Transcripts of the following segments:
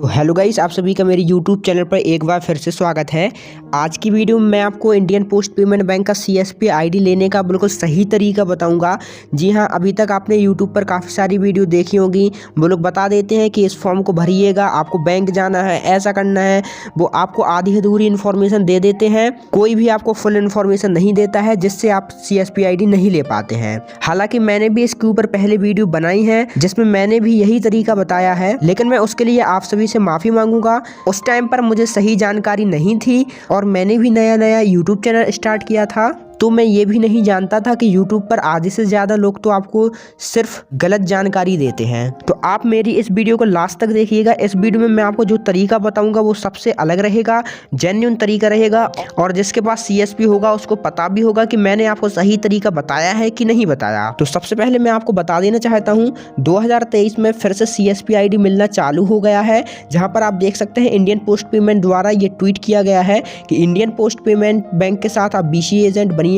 तो hello guys, आप सभी का मेरे यूट्यूब चैनल पर एक बार फिर से स्वागत है। आज की वीडियो में मैं आपको इंडियन पोस्ट पेमेंट बैंक का CSP आईडी लेने का बिल्कुल सही तरीका बताऊंगा। जी हां, अभी तक आपने यूट्यूब पर काफ़ी सारी वीडियो देखी होगी। वो लोग बता देते हैं कि इस फॉर्म को भरिएगा, आपको बैंक जाना है, ऐसा करना है। वो आपको आधी अधूरी इन्फॉर्मेशन दे देते हैं, कोई भी आपको फुल इन्फॉर्मेशन नहीं देता है, जिससे आप CSP आईडी नहीं ले पाते हैं। हालांकि मैंने भी इसके ऊपर पहले वीडियो बनाई है जिसमें मैंने भी यही तरीका बताया है, लेकिन मैं उसके लिए आप सभी से माफ़ी मांगूंगा। उस टाइम पर मुझे सही जानकारी नहीं थी और मैंने भी नया यूट्यूब चैनल स्टार्ट किया था, तो मैं ये भी नहीं जानता था कि यूट्यूब पर आधे से ज़्यादा लोग तो आपको सिर्फ गलत जानकारी देते हैं। तो आप मेरी इस वीडियो को लास्ट तक देखिएगा। इस वीडियो में मैं आपको जो तरीका बताऊंगा वो सबसे अलग रहेगा, जेन्युइन तरीका रहेगा, और जिसके पास CSP होगा उसको पता भी होगा कि मैंने आपको सही तरीका बताया है कि नहीं बताया। तो सबसे पहले मैं आपको बता देना चाहता हूँ, 2023 में फिर से CSP आईडी मिलना चालू हो गया है, जहाँ पर आप देख सकते हैं इंडियन पोस्ट पेमेंट द्वारा ये ट्वीट किया गया है कि इंडियन पोस्ट पेमेंट बैंक के साथ आप BC एजेंट बनिएगा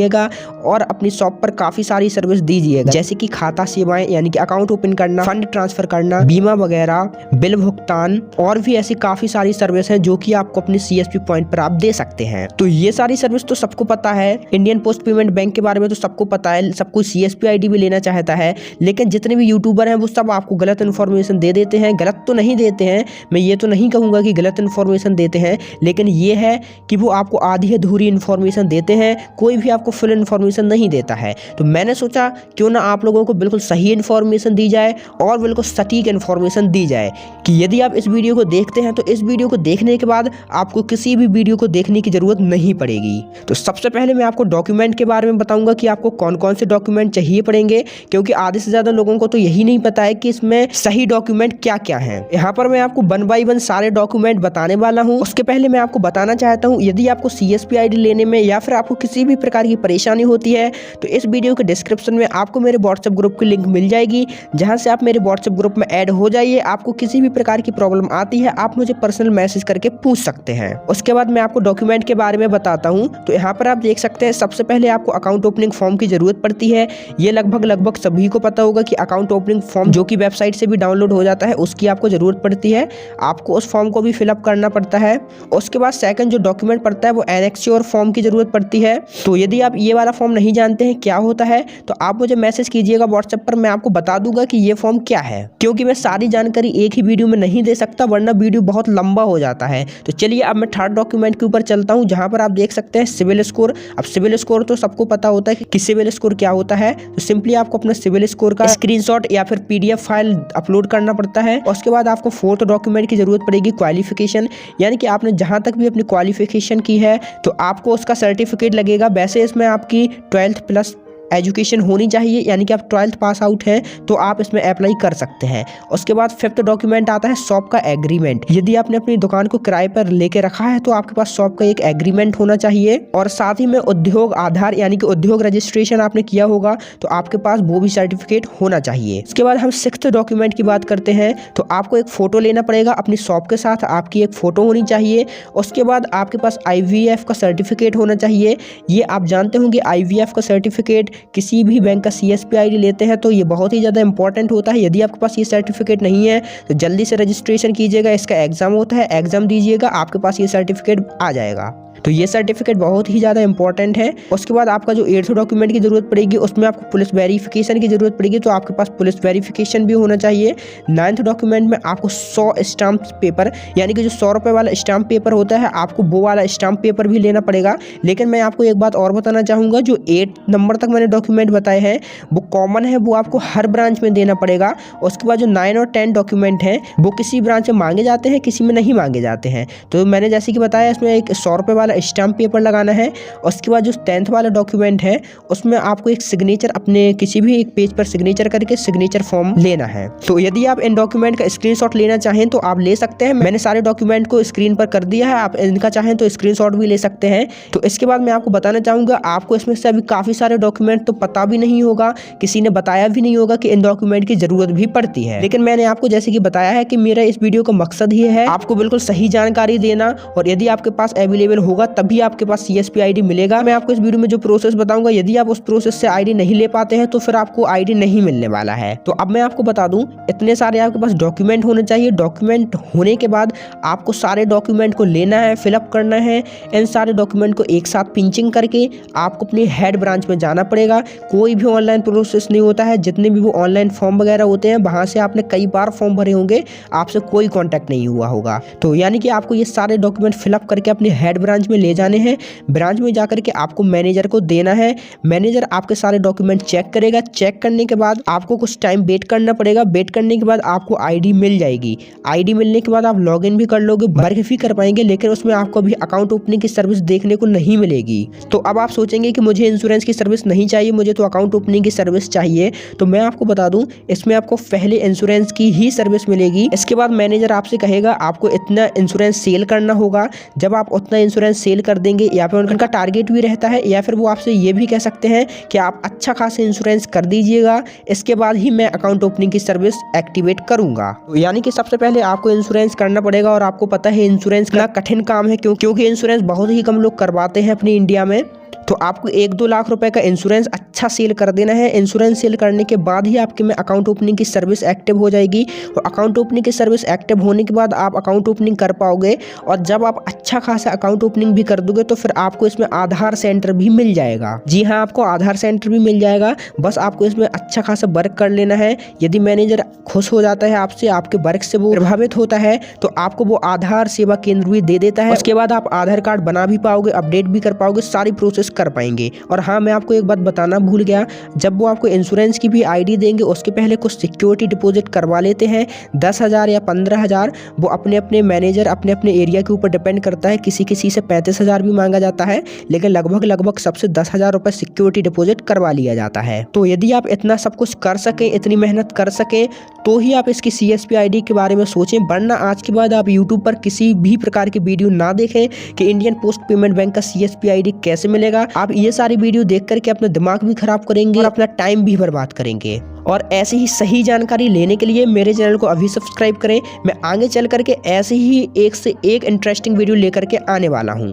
और अपनी शॉप पर काफी सारी सर्विस दीजिएगा, जैसे कि खाता सेवाएं यानी कि अकाउंट ओपन करना, फंड ट्रांसफर करना, बीमा वगैरह, बिल भुगतान, और भी ऐसी काफी सारी सर्विस हैं जो कि आपको अपनी CSP पॉइंट पर आप दे सकते हैं। तो ये सारी सर्विस तो सबको पता है, इंडियन पोस्ट पेमेंट बैंक के बारे में तो सबको पता है, सब कोई CSP आईडी भी लेना चाहता है। लेकिन जितने भी यूट्यूबर हैं वो सब आपको गलत इन्फॉर्मेशन दे देते हैं। गलत तो नहीं देते हैं, मैं ये तो नहीं कहूंगा कि गलत इन्फॉर्मेशन देते हैं, लेकिन ये है कि वो आपको आधी अधूरी इन्फॉर्मेशन देते हैं, कोई भी आपको फुल इन्फॉर्मेशन नहीं देता है। तो मैंने सोचा क्यों ना आप लोगों को बिल्कुल सही इन्फॉर्मेशन दी जाए और बिल्कुल सटीक इन्फॉर्मेशन दी जाए कि यदि आप इस वीडियो को देखते हैं तो इस वीडियो को देखने के बाद आपको किसी भी वीडियो को देखने की जरूरत नहीं पड़ेगी। तो सबसे पहले मैं आपको डॉक्यूमेंट के बारे में बताऊंगा कि आपको कौन कौन से डॉक्यूमेंट चाहिए पड़ेंगे, क्योंकि आधे से ज्यादा लोगों को तो यही नहीं पता है कि इसमें सही डॉक्यूमेंट क्या क्या है। यहाँ पर मैं आपको 1 बाय 1 सारे डॉक्यूमेंट बताने वाला हूँ। उसके पहले मैं आपको बताना चाहता हूँ, यदि आपको CSP आईडी लेने में या फिर आपको किसी भी प्रकार की परेशानी होती है तो इस वीडियो के डिस्क्रिप्शन में आपको मेरे WhatsApp ग्रुप की लिंक मिल जाएगी, जहां से आप मेरे WhatsApp ग्रुप में ऐड हो जाइए। आपको किसी भी प्रकार की प्रॉब्लम आती है आप मुझे पर्सनल मैसेज करके पूछ सकते हैं। उसके बाद मैं आपको डॉक्यूमेंट के बारे में बताता हूं। तो यहाँ पर आप देख सकते हैं, सबसे पहले आपको अकाउंट ओपनिंग फॉर्म की जरूरत पड़ती है। ये लगभग सभी को पता होगा कि अकाउंट ओपनिंग फॉर्म जो कि वेबसाइट से भी डाउनलोड हो जाता है उसकी आपको जरूरत पड़ती है। आपको उस फॉर्म को भी फिलअप करना पड़ता है। उसके बाद सेकंड जो डॉक्यूमेंट पड़ता है वो एनेक्स्योर फॉर्म की जरूरत पड़ती है। तो यदि आप ये वाला फॉर्म नहीं जानते हैं क्या होता है तो आप मुझे मैसेज कीजिएगा WhatsApp पर, मैं आपको बता दूंगा कि ये फॉर्म क्या है, क्योंकि मैं सारी जानकारी एक ही वीडियो में नहीं दे सकता वरना वीडियो बहुत लंबा हो जाता है। तो चलिए अब मैं थर्ड डॉक्यूमेंट के ऊपर चलता हूं, जहां पर आप देख सकते हैं सिविल स्कोर। अब सिविल स्कोर तो सबको पता होता है कि सिविल स्कोर क्या होता है। तो सिंपली आपको अपना सिविल स्कोर का स्क्रीनशॉट या फिर PDF फाइल अपलोड करना पड़ता है। उसके बाद आपको फोर्थ डॉक्यूमेंट की जरूरत पड़ेगी, क्वालिफिकेशन, यानी कि आपने जहां तक भी अपनी क्वालिफिकेशन की है तो आपको उसका सर्टिफिकेट लगेगा। वैसे इसमें आपकी 12th प्लस एजुकेशन होनी चाहिए, यानी कि आप 12th पास आउट हैं तो आप इसमें अप्लाई कर सकते हैं। उसके बाद फिफ्थ डॉक्यूमेंट आता है शॉप का एग्रीमेंट। यदि आपने अपनी दुकान को किराए पर लेके रखा है तो आपके पास शॉप का एक एग्रीमेंट होना चाहिए, और साथ ही में उद्योग आधार यानी कि उद्योग रजिस्ट्रेशन आपने किया होगा तो आपके पास वो भी सर्टिफिकेट होना चाहिए। उसके बाद हम सिक्स्थ डॉक्यूमेंट की बात करते हैं, तो आपको एक फोटो लेना पड़ेगा अपनी शॉप के साथ, आपकी एक फोटो होनी चाहिए। उसके बाद आपके पास IVF का सर्टिफिकेट होना चाहिए। ये आप जानते होंगे IVF का सर्टिफिकेट किसी भी बैंक का CSP आईडी लेते हैं तो ये बहुत ही ज़्यादा इंपॉर्टेंट होता है। यदि आपके पास ये सर्टिफिकेट नहीं है तो जल्दी से रजिस्ट्रेशन कीजिएगा। इसका एग्जाम होता है, एग्जाम दीजिएगा, आपके पास ये सर्टिफिकेट आ जाएगा। तो ये सर्टिफिकेट बहुत ही ज़्यादा इंपॉर्टेंट है। उसके बाद आपका जो 8th डॉक्यूमेंट की जरूरत पड़ेगी उसमें आपको पुलिस वेरिफिकेशन की जरूरत पड़ेगी, तो आपके पास पुलिस वेरिफिकेशन भी होना चाहिए। 9th डॉक्यूमेंट में आपको 100 स्टाम्प पेपर, यानी कि जो 100 रुपये वाला स्टाम्प पेपर होता है, आपको वो वाला स्टाम्प पेपर भी लेना पड़ेगा। लेकिन मैं आपको एक बात और बताना चाहूँगा, जो 8 नंबर तक मैंने डॉक्यूमेंट बताए हैं वो कॉमन है, वो आपको हर ब्रांच में देना पड़ेगा। उसके बाद जो 9 और 10 डॉक्यूमेंट हैं वो किसी ब्रांच में मांगे जाते हैं, किसी में नहीं मांगे जाते हैं। तो मैंने जैसे कि बताया इसमें एक 100 रुपये वाला स्टाम्प पेपर लगाना है। उसके बाद जो 10th वाला डॉक्यूमेंट है उसमें आपको एक सिग्नेचर, अपने किसी भी एक पेज पर सिग्नेचर करके सिग्नेचर फॉर्म लेना है। तो यदि आप इन डॉक्यूमेंट का स्क्रीनशॉट लेना चाहें तो आप ले सकते हैं। मैंने सारे डॉक्यूमेंट को स्क्रीन पर कर दिया है, आप इनका चाहें तो स्क्रीनशॉट भी ले सकते हैं। तो इसके बाद मैं आपको बताना चाहूँगा, आपको इसमें से अभी काफ़ी सारे डॉक्यूमेंट तो पता भी नहीं होगा, किसी ने बताया भी नहीं होगा कि इन डॉक्यूमेंट की जरूरत भी पड़ती है। लेकिन मैंने आपको जैसे कि बताया है कि मेरा इस वीडियो का मकसद ही है आपको बिल्कुल सही जानकारी देना, और यदि आपके पास अवेलेबल होगा होगा तभी आपके पास CSP ID मिलेगा। मैं आपको इस वीडियो में जो प्रोसेस बताऊंगा, यदि आप उस प्रोसेस से ID नहीं ले पाते हैं तो फिर आपको ID नहीं मिलने वाला है। तो अब मैं आपको बता दूं, इतने सारे आपके पास डॉक्यूमेंट होने चाहिए। डॉक्यूमेंट होने के बाद आपको सारे डॉक्यूमेंट को लेना है, फिलअप करना है। इन सारे डॉक्यूमेंट को एक साथ पिंचिंग करके आपको अपने हेड ब्रांच में जाना पड़ेगा। कोई भी ऑनलाइन प्रोसेस नहीं होता है। जितने भी वो ऑनलाइन फॉर्म वगैरह होते हैं, वहां से आपने कई बार फॉर्म भरे होंगे, आपसे कोई कांटेक्ट नहीं हुआ होगा। तो यानी कि आपको ये सारे डॉक्यूमेंट फिलअप करके अपने हेड ब्रांच में ले जाने हैं। ब्रांच में जाकर के आपको मैनेजर को देना है। मैनेजर आपके सारे डॉक्यूमेंट चेक करेगा। चेक करने के बाद आपको कुछ टाइम वेट करना पड़ेगा। वेट करने के बाद आपको ID मिल जाएगी। ID मिलने के बाद आप लॉगिन भी कर लोगे, वर्क भी कर पाएंगे, लेकिन उसमें आपको अभी अकाउंट ओपनिंग की सर्विस देखने को नहीं मिलेगी। तो अब आप सोचेंगे कि मुझे इंश्योरेंस की सर्विस नहीं चाहिए, मुझे तो अकाउंट ओपनिंग की सर्विस चाहिए। तो मैं आपको बता दूं, इसमें आपको पहले इंश्योरेंस की ही सर्विस मिलेगी। इसके बाद मैनेजर आपसे कहेगा आपको इतना इंश्योरेंस सेल करना होगा। जब आप उतना इंश्योरेंस सेल कर देंगे, या फिर उनका टारगेट भी रहता है, या फिर वो आपसे ये भी कह सकते हैं कि आप अच्छा खासा इंश्योरेंस कर दीजिएगा, इसके बाद ही मैं अकाउंट ओपनिंग की सर्विस एक्टिवेट करूंगा। तो यानी कि सबसे पहले आपको इंश्योरेंस करना पड़ेगा। और आपको पता है इंश्योरेंस का कठिन काम है, क्योंकि इंश्योरेंस बहुत ही कम लोग करवाते हैं अपनी इंडिया में। तो आपको 1-2 लाख रुपए का इंश्योरेंस अच्छा सेल कर देना है। इंश्योरेंस सेल करने के बाद ही आपके में अकाउंट ओपनिंग की सर्विस एक्टिव हो जाएगी। और अकाउंट ओपनिंग की सर्विस एक्टिव होने के बाद आप अकाउंट ओपनिंग कर पाओगे। और जब आप अच्छा खासा अकाउंट ओपनिंग भी कर दोगे तो फिर आपको इसमें आधार सेंटर भी मिल जाएगा। जी हाँ, आपको आधार सेंटर भी मिल जाएगा। बस आपको इसमें अच्छा खासा वर्क कर लेना है। यदि मैनेजर खुश हो जाता है आपसे, आपके वर्क से वो प्रभावित होता है, तो आपको वो आधार सेवा केंद्र भी दे देता है। उसके बाद आप आधार कार्ड बना भी पाओगे, अपडेट भी कर पाओगे, सारी प्रोसेस कर पाएंगे। और हाँ, मैं आपको एक बात बताना भूल गया, जब वो आपको इंश्योरेंस की भी ID देंगे, उसके पहले कुछ सिक्योरिटी डिपॉजिट करवा लेते हैं। 10,000 या 15,000, वो अपने अपने मैनेजर, अपने अपने एरिया के ऊपर डिपेंड करता है। किसी से 35,000 भी मांगा जाता है, लेकिन लगभग सबसे 10,000 रुपए सिक्योरिटी डिपॉजिट करवा लिया जाता है। तो यदि आप इतना सब कुछ कर सकें, इतनी मेहनत कर सकें, तो ही आप इसकी CSP ID के बारे में सोचें। वरना आज के बाद आप YouTube पर किसी भी प्रकार की वीडियो ना देखें कि इंडियन पोस्ट पेमेंट बैंक का CSP ID कैसे मिलेगा। आप ये सारी वीडियो देख करके अपना दिमाग भी खराब करेंगे और अपना टाइम भी बर्बाद करेंगे। और ऐसी ही सही जानकारी लेने के लिए मेरे चैनल को अभी सब्सक्राइब करें। मैं आगे चल करके ऐसे ही एक से एक इंटरेस्टिंग वीडियो लेकर के आने वाला हूँ।